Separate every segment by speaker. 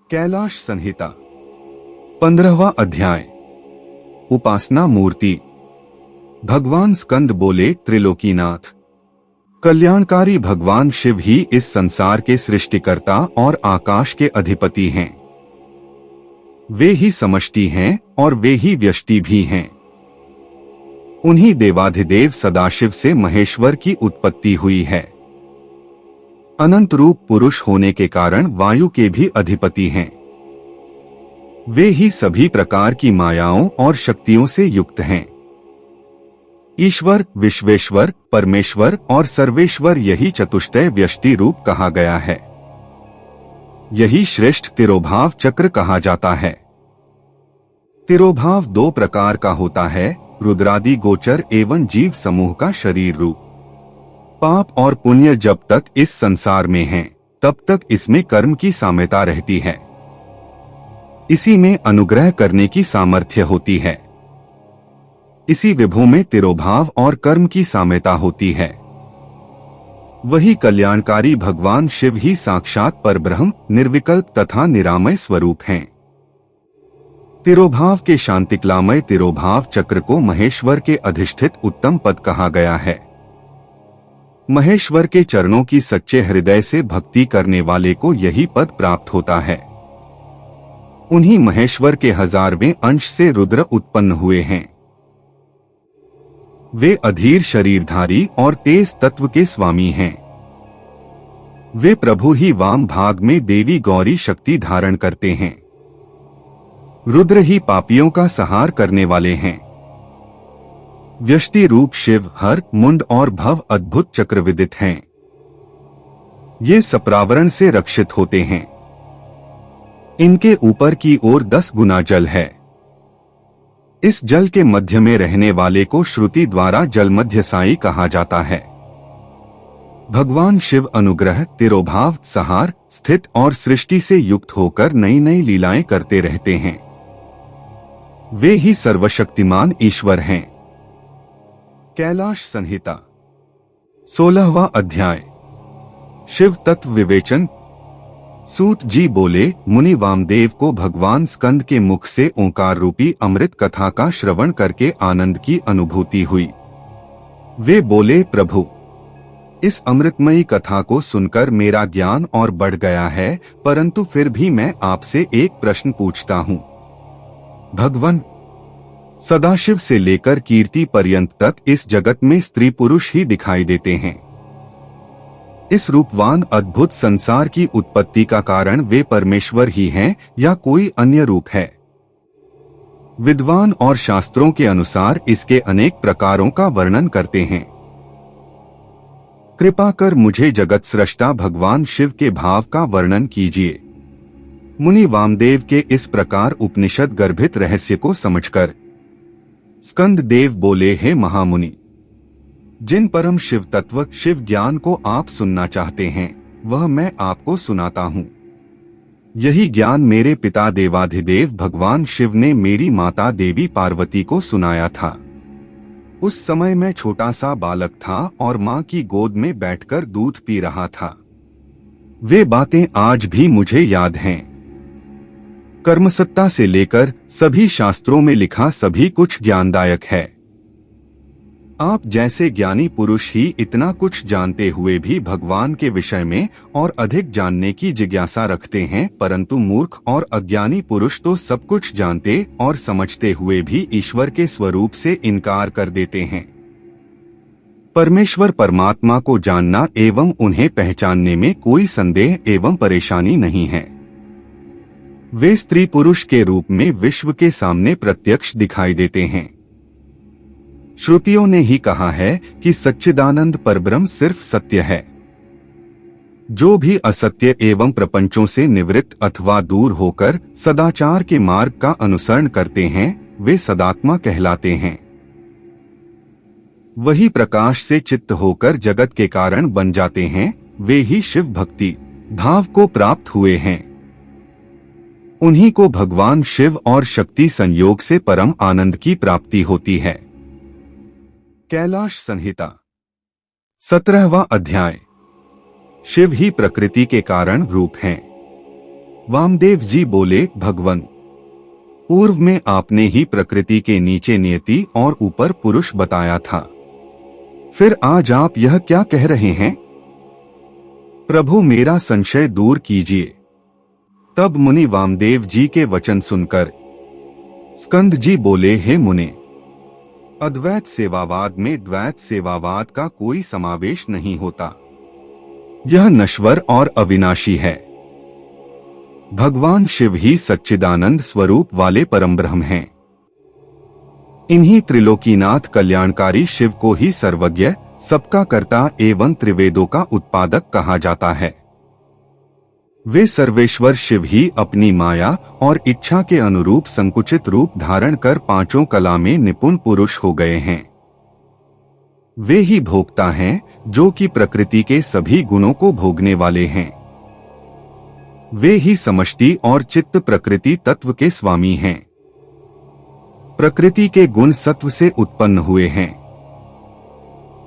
Speaker 1: कैलाश संहिता 15वां अध्याय। उपासना मूर्ति। भगवान स्कंद बोले, त्रिलोकीनाथ, कल्याणकारी भगवान शिव ही इस संसार के सृष्टिकर्ता और आकाश के अधिपति हैं। वे ही समष्टि हैं और वे ही व्यष्टि भी हैं। उन्हीं देवाधिदेव सदाशिव से महेश्वर की उत्पत्ति हुई है। अनंत रूप पुरुष होने के कारण वायु के भी अधिपति हैं। वे ही सभी प्रकार की मायाओं और शक्तियों से युक्त हैं। ईश्वर, विश्वेश्वर, परमेश्वर और सर्वेश्वर यही चतुष्टय व्यष्टि रूप कहा गया है। यही श्रेष्ठ तिरोभाव चक्र कहा जाता है। तिरोभाव दो प्रकार का होता है, रुद्रादि गोचर एवं जीव समूह का शरीर रूप। पाप और पुण्य जब तक इस संसार में हैं, तब तक इसमें कर्म की साम्यता रहती है। इसी में अनुग्रह करने की सामर्थ्य होती है। इसी विभू में तिरोभाव और कर्म की साम्यता होती है। वही कल्याणकारी भगवान शिव ही साक्षात परब्रह्म, निर्विकल्प तथा निरामय स्वरूप हैं। तिरोभाव के शांतिक्लामय तिरोभाव चक्र को महेश्वर के अधिष्ठित उत्तम पद कहा गया है। महेश्वर के चरणों की सच्चे हृदय से भक्ति करने वाले को यही पद प्राप्त होता है। उन्हीं महेश्वर के 1000वें अंश से रुद्र उत्पन्न हुए हैं। वे अधीर शरीरधारी और तेज तत्व के स्वामी हैं। वे प्रभु ही वाम भाग में देवी गौरी शक्ति धारण करते हैं। रुद्र ही पापियों का संहार करने वाले हैं। व्यष्टि रूप शिव हर, मुंड और भव अद्भुत चक्र विदित हैं। ये सप्रावरण से रक्षित होते हैं। इनके ऊपर की ओर 10 गुना जल है। इस जल के मध्य में रहने वाले को श्रुति द्वारा जलमध्य साई कहा जाता है। भगवान शिव अनुग्रह, तिरोभाव, संहार, स्थित और सृष्टि से युक्त होकर नई नई लीलाएं करते रहते हैं। वे ही सर्वशक्तिमान ईश्वर हैं। कैलाश संहिता 16वां अध्याय। शिव तत्व विवेचन। सूत जी बोले, मुनि वामदेव को भगवान स्कंद के मुख से ओंकार रूपी अमृत कथा का श्रवण करके आनंद की अनुभूति हुई। वे बोले, प्रभु, इस अमृतमयी कथा को सुनकर मेरा ज्ञान और बढ़ गया है, परंतु फिर भी मैं आपसे एक प्रश्न पूछता हूँ। भगवान, सदाशिव से लेकर कीर्ति पर्यंत तक इस जगत में स्त्री पुरुष ही दिखाई देते हैं। इस रूपवान अद्भुत संसार की उत्पत्ति का कारण वे परमेश्वर ही हैं या कोई अन्य रूप है? विद्वान और शास्त्रों के अनुसार इसके अनेक प्रकारों का वर्णन करते हैं। कृपा कर मुझे जगत सृष्टा भगवान शिव के भाव का वर्णन कीजिए। मुनि वामदेव के इस प्रकार उपनिषद गर्भित रहस्य को समझकर स्कंद देव बोले, हे महामुनि, जिन परम शिव तत्व शिव ज्ञान को आप सुनना चाहते हैं, वह मैं आपको सुनाता हूँ। यही ज्ञान मेरे पिता देवाधिदेव भगवान शिव ने मेरी माता देवी पार्वती को सुनाया था। उस समय मैं छोटा सा बालक था और माँ की गोद में बैठकर दूध पी रहा था। वे बातें आज भी मुझे याद हैं। कर्मसत्ता से लेकर सभी शास्त्रों में लिखा सभी कुछ ज्ञानदायक है। आप जैसे ज्ञानी पुरुष ही इतना कुछ जानते हुए भी भगवान के विषय में और अधिक जानने की जिज्ञासा रखते हैं, परंतु मूर्ख और अज्ञानी पुरुष तो सब कुछ जानते और समझते हुए भी ईश्वर के स्वरूप से इनकार कर देते हैं। परमेश्वर परमात्मा को जानना एवं उन्हें पहचानने में कोई संदेह एवं परेशानी नहीं है। वे स्त्री पुरुष के रूप में विश्व के सामने प्रत्यक्ष दिखाई देते हैं। श्रुतियों ने ही कहा है कि सच्चिदानंद परब्रह्म सिर्फ सत्य है। जो भी असत्य एवं प्रपंचों से निवृत्त अथवा दूर होकर सदाचार के मार्ग का अनुसरण करते हैं, वे सदात्मा कहलाते हैं। वही प्रकाश से चित्त होकर जगत के कारण बन जाते हैं। वे ही शिव भक्ति भाव को प्राप्त हुए हैं। उन्हीं को भगवान शिव और शक्ति संयोग से परम आनंद की प्राप्ति होती है। कैलाश संहिता 17वां अध्याय। शिव ही प्रकृति के कारण रूप हैं। वामदेव जी बोले, भगवन, पूर्व में आपने ही प्रकृति के नीचे नियति और ऊपर पुरुष बताया था, फिर आज आप यह क्या कह रहे हैं? प्रभु, मेरा संशय दूर कीजिए। तब मुनि वामदेव जी के वचन सुनकर स्कंद जी बोले, हे मुने, अद्वैत सेवावाद में द्वैत सेवावाद का कोई समावेश नहीं होता। यह नश्वर और अविनाशी है। भगवान शिव ही सच्चिदानंद स्वरूप वाले परम ब्रह्म हैं। इन्हीं त्रिलोकीनाथ कल्याणकारी शिव को ही सर्वज्ञ, सबका कर्ता एवं त्रिवेदों का उत्पादक कहा जाता है। वे सर्वेश्वर शिव ही अपनी माया और इच्छा के अनुरूप संकुचित रूप धारण कर पांचों कला में निपुण पुरुष हो गए हैं। वे ही भोक्ता हैं, जो कि प्रकृति के सभी गुणों को भोगने वाले हैं। वे ही समष्टि और चित्त प्रकृति तत्व के स्वामी हैं। प्रकृति के गुण सत्व से उत्पन्न हुए हैं।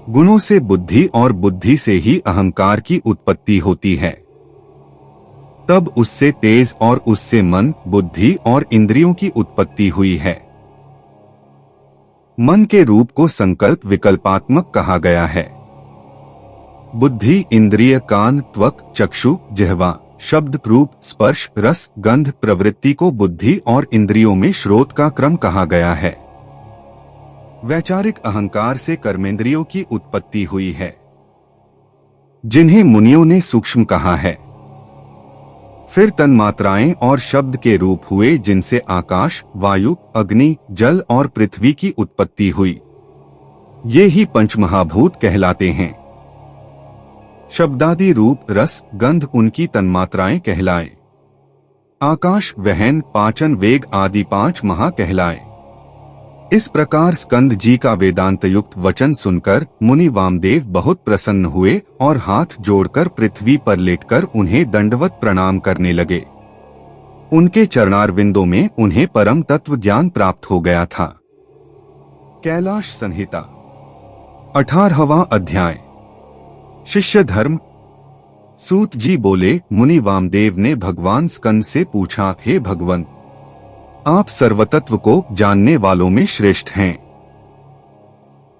Speaker 1: गुणों से बुद्धि और बुद्धि से ही अहंकार की उत्पत्ति होती है। तब उससे तेज और उससे मन, बुद्धि और इंद्रियों की उत्पत्ति हुई है। मन के रूप को संकल्प विकल्पात्मक कहा गया है। बुद्धि, इंद्रिय, कान, त्वक, चक्षु, जिह्वा, शब्द, रूप, स्पर्श, रस, गंध प्रवृत्ति को बुद्धि और इंद्रियों में श्रोत का क्रम कहा गया है। वैचारिक अहंकार से कर्मेंद्रियों की उत्पत्ति हुई है, जिन्हें मुनियों ने सूक्ष्म कहा है। फिर तन्मात्राएं और शब्द के रूप हुए, जिनसे आकाश, वायु, अग्नि, जल और पृथ्वी की उत्पत्ति हुई। ये ही पंचमहाभूत कहलाते हैं। शब्दादि रूप, रस, गंध उनकी तन्मात्राएं कहलाए। आकाश, वहन, पाचन, वेग आदि पांच महा कहलाए। इस प्रकार स्कंद जी का वेदांत युक्त वचन सुनकर मुनि वामदेव बहुत प्रसन्न हुए और हाथ जोड़कर पृथ्वी पर लेटकर उन्हें दंडवत प्रणाम करने लगे। उनके चरणारविंदों में उन्हें परम तत्व ज्ञान प्राप्त हो गया था। कैलाश संहिता 18वां अध्याय। शिष्य धर्म। सूत जी बोले, मुनि वामदेव ने भगवान स्कंद से पूछा, हे भगवन, आप सर्वतत्व को जानने वालों में श्रेष्ठ हैं।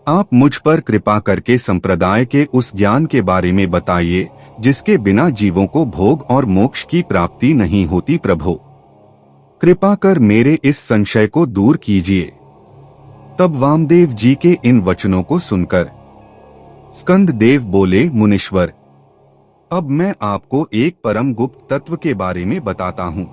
Speaker 1: आप मुझ पर कृपा करके संप्रदाय के उस ज्ञान के बारे में बताइए, जिसके बिना जीवों को भोग और मोक्ष की प्राप्ति नहीं होती। प्रभु, कृपा कर मेरे इस संशय को दूर कीजिए। तब वामदेव जी के इन वचनों को सुनकर स्कंद देव बोले, मुनीश्वर, अब मैं आपको एक परम गुप्त तत्व के बारे में बताता हूँ।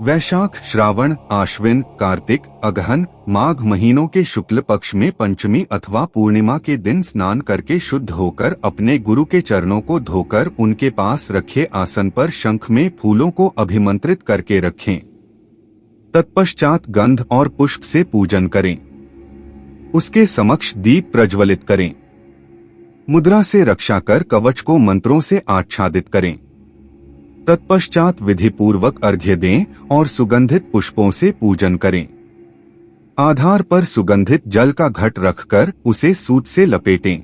Speaker 1: वैशाख, श्रावण, आश्विन, कार्तिक, अगहन, माघ महीनों के शुक्ल पक्ष में पंचमी अथवा पूर्णिमा के दिन स्नान करके शुद्ध होकर अपने गुरु के चरणों को धोकर उनके पास रखे आसन पर शंख में फूलों को अभिमंत्रित करके रखें। तत्पश्चात गंध और पुष्प से पूजन करें। उसके समक्ष दीप प्रज्वलित करें। मुद्रा से रक्षा कर कवच को मंत्रों से आच्छादित करें। तत्पश्चात विधि पूर्वक अर्घ्य दें और सुगंधित पुष्पों से पूजन करें। आधार पर सुगंधित जल का घट रखकर उसे सूत से लपेटें।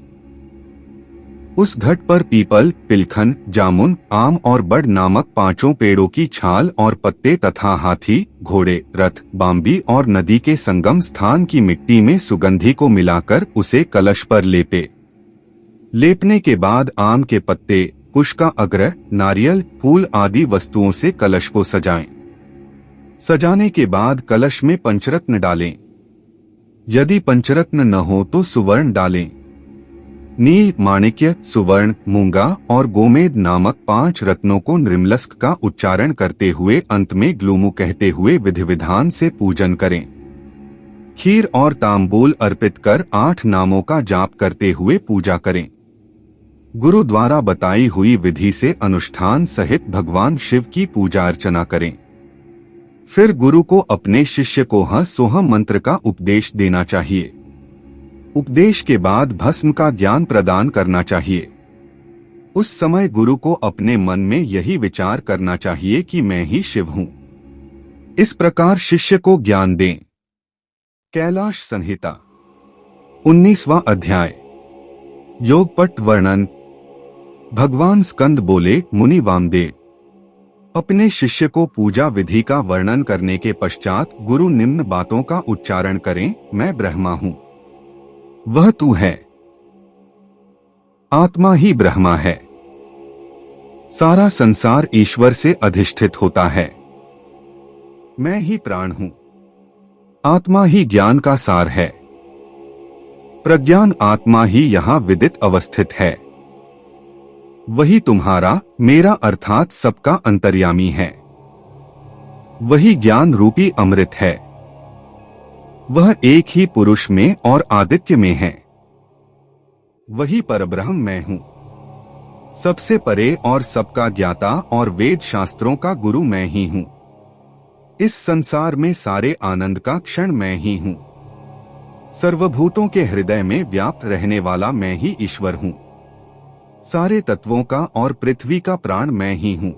Speaker 1: उस घट पर पीपल, पिलखन, जामुन, आम और बड़ नामक पांचों पेड़ों की छाल और पत्ते तथा हाथी, घोड़े, रथ, बाम्बी और नदी के संगम स्थान की मिट्टी में सुगंधि को मिलाकर उसे कलश पर लेपे। लेपने के बाद आम के पत्ते, कुश का अग्र, नारियल, फूल आदि वस्तुओं से कलश को सजाएं। सजाने के बाद कलश में पंचरत्न डालें। यदि पंचरत्न न हो तो सुवर्ण डालें। नील, माणिक्य, सुवर्ण, मूंगा और गोमेद नामक 5 रत्नों को निर्मलस्क का उच्चारण करते हुए अंत में ग्लूमु कहते हुए विधि विधान से पूजन करें। खीर और तांबूल अर्पित कर 8 नामों का जाप करते हुए पूजा करें। गुरु द्वारा बताई हुई विधि से अनुष्ठान सहित भगवान शिव की पूजा अर्चना करें। फिर गुरु को अपने शिष्य को ह सोहम मंत्र का उपदेश देना चाहिए। उपदेश के बाद भस्म का ज्ञान प्रदान करना चाहिए। उस समय गुरु को अपने मन में यही विचार करना चाहिए कि मैं ही शिव हूँ। इस प्रकार शिष्य को ज्ञान दें। कैलाश संहिता 19वां अध्याय। योगपट वर्णन। भगवान स्कंद बोले, मुनि वामदेव, अपने शिष्य को पूजा विधि का वर्णन करने के पश्चात गुरु निम्न बातों का उच्चारण करें। मैं ब्रह्मा हूँ, वह तू है, आत्मा ही ब्रह्मा है, सारा संसार ईश्वर से अधिष्ठित होता है, मैं ही प्राण हूँ, आत्मा ही ज्ञान का सार है, प्रज्ञान आत्मा ही यहाँ विदित अवस्थित है, वही तुम्हारा मेरा अर्थात सबका अंतर्यामी है, वही ज्ञान रूपी अमृत है, वह एक ही पुरुष में और आदित्य में है, वही परब्रह्म मैं हूं, सबसे परे और सबका ज्ञाता और वेद शास्त्रों का गुरु मैं ही हूं, इस संसार में सारे आनंद का क्षण मैं ही हूं, सर्वभूतों के हृदय में व्याप्त रहने वाला मैं ही ईश्वर हूं, सारे तत्वों का और पृथ्वी का प्राण मैं ही हूं,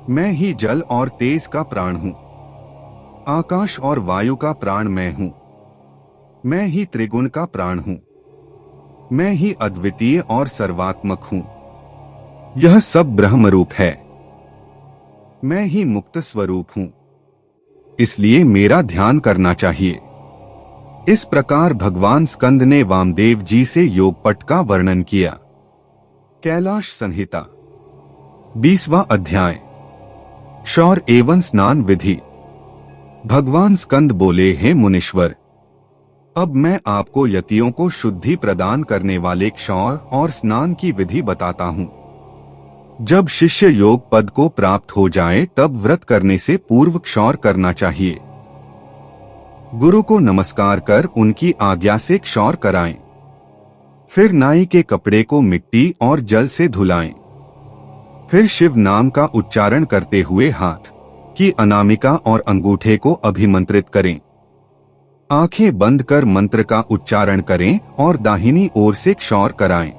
Speaker 1: मैं ही जल और तेज का प्राण हूं, आकाश और वायु का प्राण मैं हूं, मैं ही त्रिगुण का प्राण हूं, मैं ही अद्वितीय और सर्वात्मक हूं, यह सब ब्रह्म रूप है, मैं ही मुक्त स्वरूप हूं, इसलिए मेरा ध्यान करना चाहिए। इस प्रकार भगवान स्कंद ने वामदेव जी से योगपट का वर्णन किया। कैलाश संहिता 20वां अध्याय। क्षौर एवं स्नान विधि। भगवान स्कंद बोले, हे मुनीश्वर, अब मैं आपको यतियों को शुद्धि प्रदान करने वाले क्षौर और स्नान की विधि बताता हूँ। जब शिष्य योग पद को प्राप्त हो जाए तब व्रत करने से पूर्व क्षौर करना चाहिए। गुरु को नमस्कार कर उनकी आज्ञा से क्षौर कराएं। फिर नाई के कपड़े को मिट्टी और जल से धुलाएं। फिर शिव नाम का उच्चारण करते हुए हाथ की अनामिका और अंगूठे को अभिमंत्रित करें। आंखें बंद कर मंत्र का उच्चारण करें और दाहिनी ओर से क्षौर कराएं।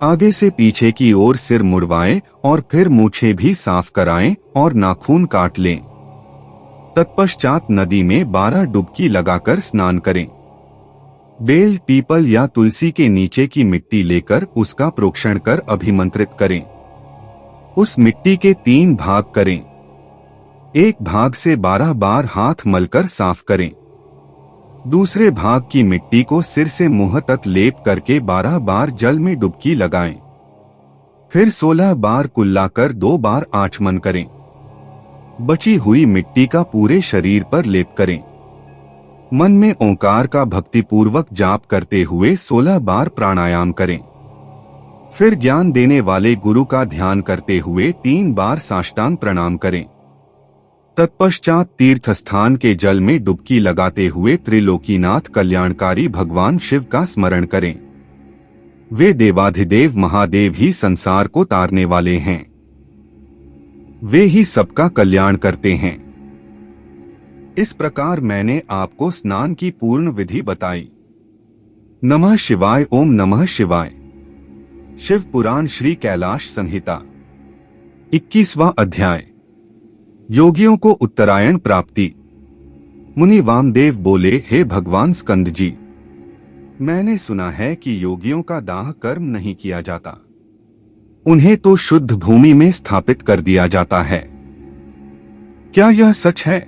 Speaker 1: आगे से पीछे की ओर सिर मुड़वाएं और फिर मूछें भी साफ कराएं और नाखून काट लें। तत्पश्चात नदी में 12 डुबकी लगाकर स्नान करें। बेल, पीपल या तुलसी के नीचे की मिट्टी लेकर उसका प्रोक्षण कर अभिमंत्रित करें। उस मिट्टी के 3 भाग करें। एक भाग से 12 बार हाथ मलकर साफ करें। दूसरे भाग की मिट्टी को सिर से मुंह तक लेप करके 12 बार जल में डुबकी लगाएं। फिर 16 बार कुल्ला कर 2 बार आचमन करें। बची हुई मिट्टी का पूरे शरीर पर लेप करें। मन में ओंकार का भक्तिपूर्वक जाप करते हुए 16 बार प्राणायाम करें। फिर ज्ञान देने वाले गुरु का ध्यान करते हुए 3 बार साष्टांग प्रणाम करें। तत्पश्चात तीर्थ स्थान के जल में डुबकी लगाते हुए त्रिलोकीनाथ कल्याणकारी भगवान शिव का स्मरण करें। वे देवाधिदेव महादेव ही संसार को तारने वाले हैं। वे ही सबका कल्याण करते हैं। इस प्रकार मैंने आपको स्नान की पूर्ण विधि बताई। नमः शिवाय। ओम नमः शिवाय। शिव पुराण श्री कैलाश संहिता 21वां अध्याय। योगियों को उत्तरायण प्राप्ति। मुनि वामदेव बोले, हे भगवान स्कंद जी, मैंने सुना है कि योगियों का दाह कर्म नहीं किया जाता, उन्हें तो शुद्ध भूमि में स्थापित कर दिया जाता है। क्या यह सच है?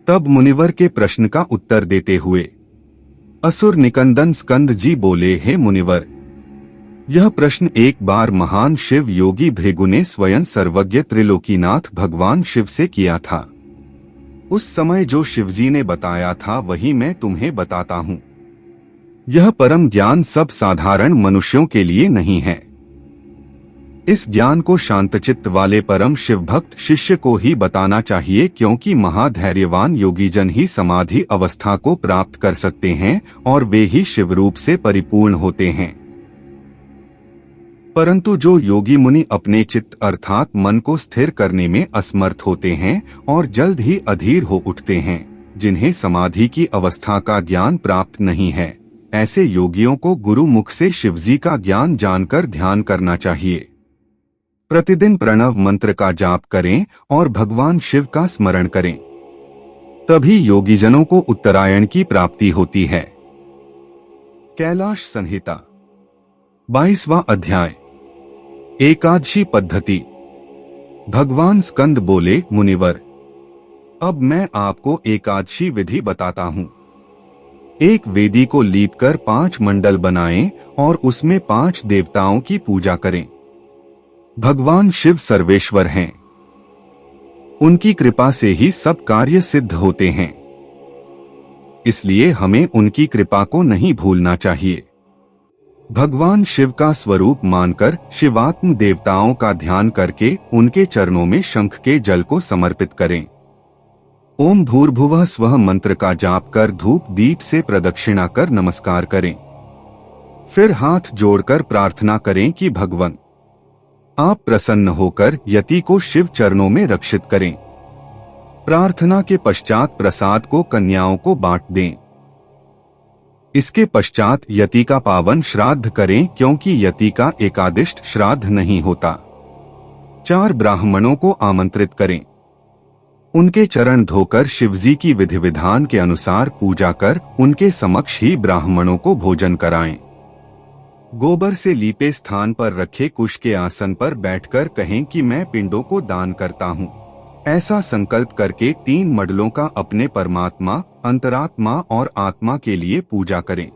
Speaker 1: तब मुनिवर के प्रश्न का उत्तर देते हुए असुर निकंदन स्कंद जी बोले, हे मुनिवर, यह प्रश्न एक बार महान शिव योगी भृगु ने स्वयं सर्वज्ञ त्रिलोकीनाथ भगवान शिव से किया था। उस समय जो शिवजी ने बताया था वही मैं तुम्हें बताता हूँ। यह परम ज्ञान सब साधारण मनुष्यों के लिए नहीं है। इस ज्ञान को शांतचित्त वाले परम शिव भक्त शिष्य को ही बताना चाहिए, क्योंकि महाधैर्यवान योगीजन ही समाधि अवस्था को प्राप्त कर सकते हैं और वे ही शिव रूप से परिपूर्ण होते हैं। परंतु जो योगी मुनि अपने चित्त अर्थात मन को स्थिर करने में असमर्थ होते हैं और जल्द ही अधीर हो उठते हैं, जिन्हें समाधि की अवस्था का ज्ञान प्राप्त नहीं है, ऐसे योगियों को गुरु मुख से शिवजी का ज्ञान जानकर ध्यान करना चाहिए। प्रतिदिन प्रणव मंत्र का जाप करें और भगवान शिव का स्मरण करें, तभी योगीजनों को उत्तरायण की प्राप्ति होती है। कैलाश संहिता 22वां अध्याय। एकादशी पद्धति। भगवान स्कंद बोले, मुनिवर, अब मैं आपको एकादशी विधि बताता हूँ। एक वेदी को लीपकर 5 मंडल बनाएं और उसमें 5 देवताओं की पूजा करें। भगवान शिव सर्वेश्वर हैं। उनकी कृपा से ही सब कार्य सिद्ध होते हैं, इसलिए हमें उनकी कृपा को नहीं भूलना चाहिए। भगवान शिव का स्वरूप मानकर शिवात्म देवताओं का ध्यान करके उनके चरणों में शंख के जल को समर्पित करें। ओम भूर्भुवः स्वः मंत्र का जाप कर धूप दीप से प्रदक्षिणा कर नमस्कार करें। फिर हाथ जोड़कर प्रार्थना करें कि भगवान, आप प्रसन्न होकर यति को शिव चरणों में रक्षित करें। प्रार्थना के पश्चात प्रसाद को कन्याओं को बांट दें। इसके पश्चात यति का पावन श्राद्ध करें, क्योंकि यति का एकादिष्ट श्राद्ध नहीं होता। 4 ब्राह्मणों को आमंत्रित करें। उनके चरण धोकर शिवजी की विधि विधान के अनुसार पूजा कर उनके समक्ष ही ब्राह्मणों को भोजन कराएं। गोबर से लीपे स्थान पर रखे कुश के आसन पर बैठकर कहें कि मैं पिंडों को दान करता हूँ। ऐसा संकल्प करके 3 मडलों का अपने परमात्मा, अंतरात्मा और आत्मा के लिए पूजा करें।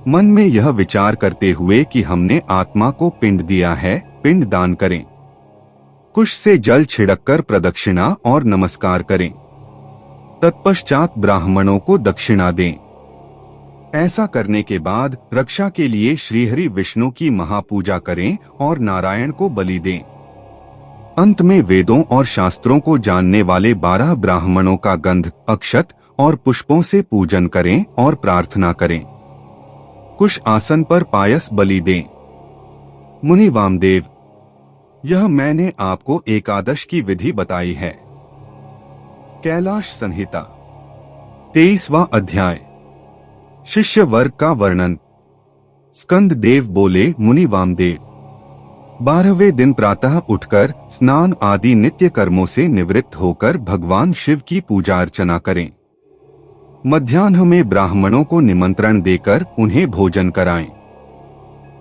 Speaker 1: मन में यह विचार करते हुए कि हमने आत्मा को पिंड दिया है, पिंड दान करें। कुश से जल छिड़ककर प्रदक्षिणा और नमस्कार करें। तत्पश्चात ब्राह्मणों को दक्षिणा दें। ऐसा करने के बाद रक्षा के लिए श्रीहरि विष्णु की महापूजा करें और नारायण को बलि दें। अंत में वेदों और शास्त्रों को जानने वाले 12 ब्राह्मणों का गंध, अक्षत और पुष्पों से पूजन करें और प्रार्थना करें। कुश आसन पर पायस बलि दें। मुनि वामदेव, यह मैंने आपको एकादश की विधि बताई है। कैलाश संहिता 23वां अध्याय। शिष्य वर्ग का वर्णन। स्कंद देव बोले, मुनि वामदेव, 12वें दिन प्रातः उठकर स्नान आदि नित्य कर्मों से निवृत्त होकर भगवान शिव की पूजा अर्चना करें। मध्याह्न में ब्राह्मणों को निमंत्रण देकर उन्हें भोजन कराएं।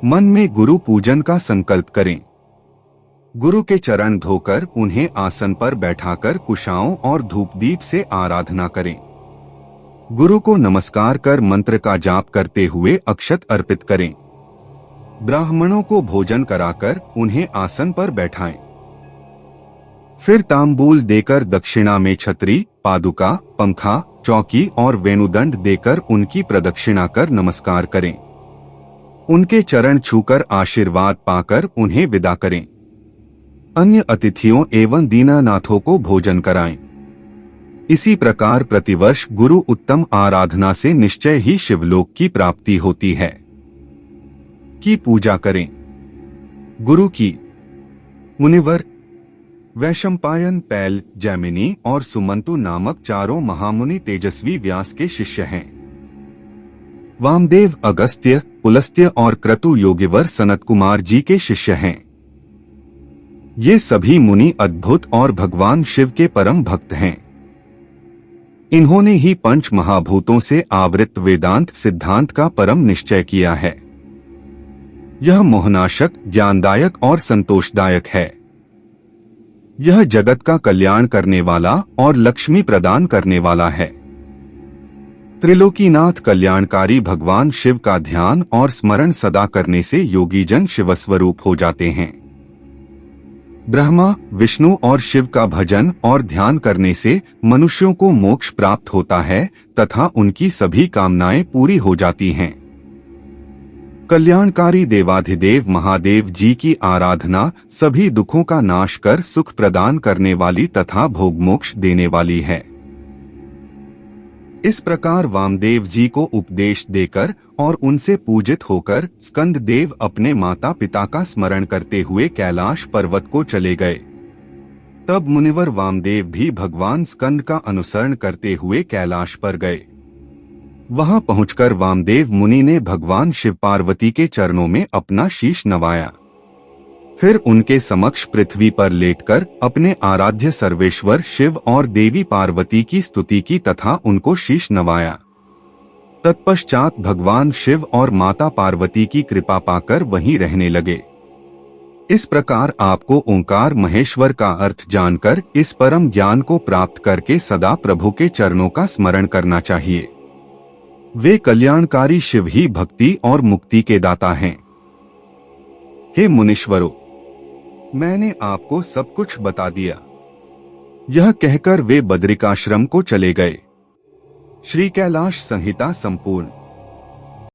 Speaker 1: मन में गुरु पूजन का संकल्प करें। गुरु के चरण धोकर उन्हें आसन पर बैठाकर कुशाओं और धूपदीप से आराधना करें। गुरु को नमस्कार कर मंत्र का जाप करते हुए अक्षत अर्पित करें। ब्राह्मणों को भोजन कराकर उन्हें आसन पर बैठाएं। फिर तांबूल देकर दक्षिणा में छतरी, पादुका, पंखा, चौकी और वेणुदंड देकर उनकी प्रदक्षिणा कर नमस्कार करें। उनके चरण छूकर आशीर्वाद पाकर उन्हें विदा करें। अन्य अतिथियों एवं दीनानाथों को भोजन कराएं। इसी प्रकार प्रतिवर्ष गुरु उत्तम आराधना से निश्चय ही शिवलोक की प्राप्ति होती है। की पूजा करें। गुरु की। मुनिवर, वैशंपायन, पैल, जैमिनी और सुमंतु नामक 4 महामुनि तेजस्वी व्यास के शिष्य हैं। वामदेव अगस्त्य, पुलस्त्य और क्रतु योगिवर सनत कुमार जी के शिष्य हैं। ये सभी मुनि अद्भुत और भगवान शिव के परम भक्त हैं। इन्होंने ही 5 महाभूतों से आवृत वेदांत सिद्धांत का परम निश्चय किया है। यह मोहनाशक, ज्ञानदायक और संतोषदायक है। यह जगत का कल्याण करने वाला और लक्ष्मी प्रदान करने वाला है। त्रिलोकीनाथ कल्याणकारी भगवान शिव का ध्यान और स्मरण सदा करने से योगीजन शिवस्वरूप हो जाते हैं। ब्रह्मा, विष्णु और शिव का भजन और ध्यान करने से मनुष्यों को मोक्ष प्राप्त होता है तथा उनकी सभी कामनाएं पूरी हो जाती हैं। कल्याणकारी देवाधिदेव महादेव जी की आराधना सभी दुखों का नाश कर सुख प्रदान करने वाली तथा भोगमोक्ष देने वाली है। इस प्रकार वामदेव जी को उपदेश देकर और उनसे पूजित होकर स्कंद देव अपने माता पिता का स्मरण करते हुए कैलाश पर्वत को चले गए। तब मुनिवर वामदेव भी भगवान स्कंद का अनुसरण करते हुए कैलाश पर गए। वहां पहुंचकर वामदेव मुनि ने भगवान शिव पार्वती के चरणों में अपना शीश नवाया। फिर उनके समक्ष पृथ्वी पर लेटकर अपने आराध्य सर्वेश्वर शिव और देवी पार्वती की स्तुति की तथा उनको शीश नवाया। तत्पश्चात भगवान शिव और माता पार्वती की कृपा पाकर वहीं रहने लगे। इस प्रकार आपको ओंकार महेश्वर का अर्थ जानकर इस परम ज्ञान को प्राप्त करके सदा प्रभु के चरणों का स्मरण करना चाहिए। वे कल्याणकारी शिव ही भक्ति और मुक्ति के दाता हैं। हे मुनीश्वरों, मैंने आपको सब कुछ बता दिया। यह कहकर वे बद्रिकाश्रम को चले गए। श्री कैलाश संहिता संपूर्ण।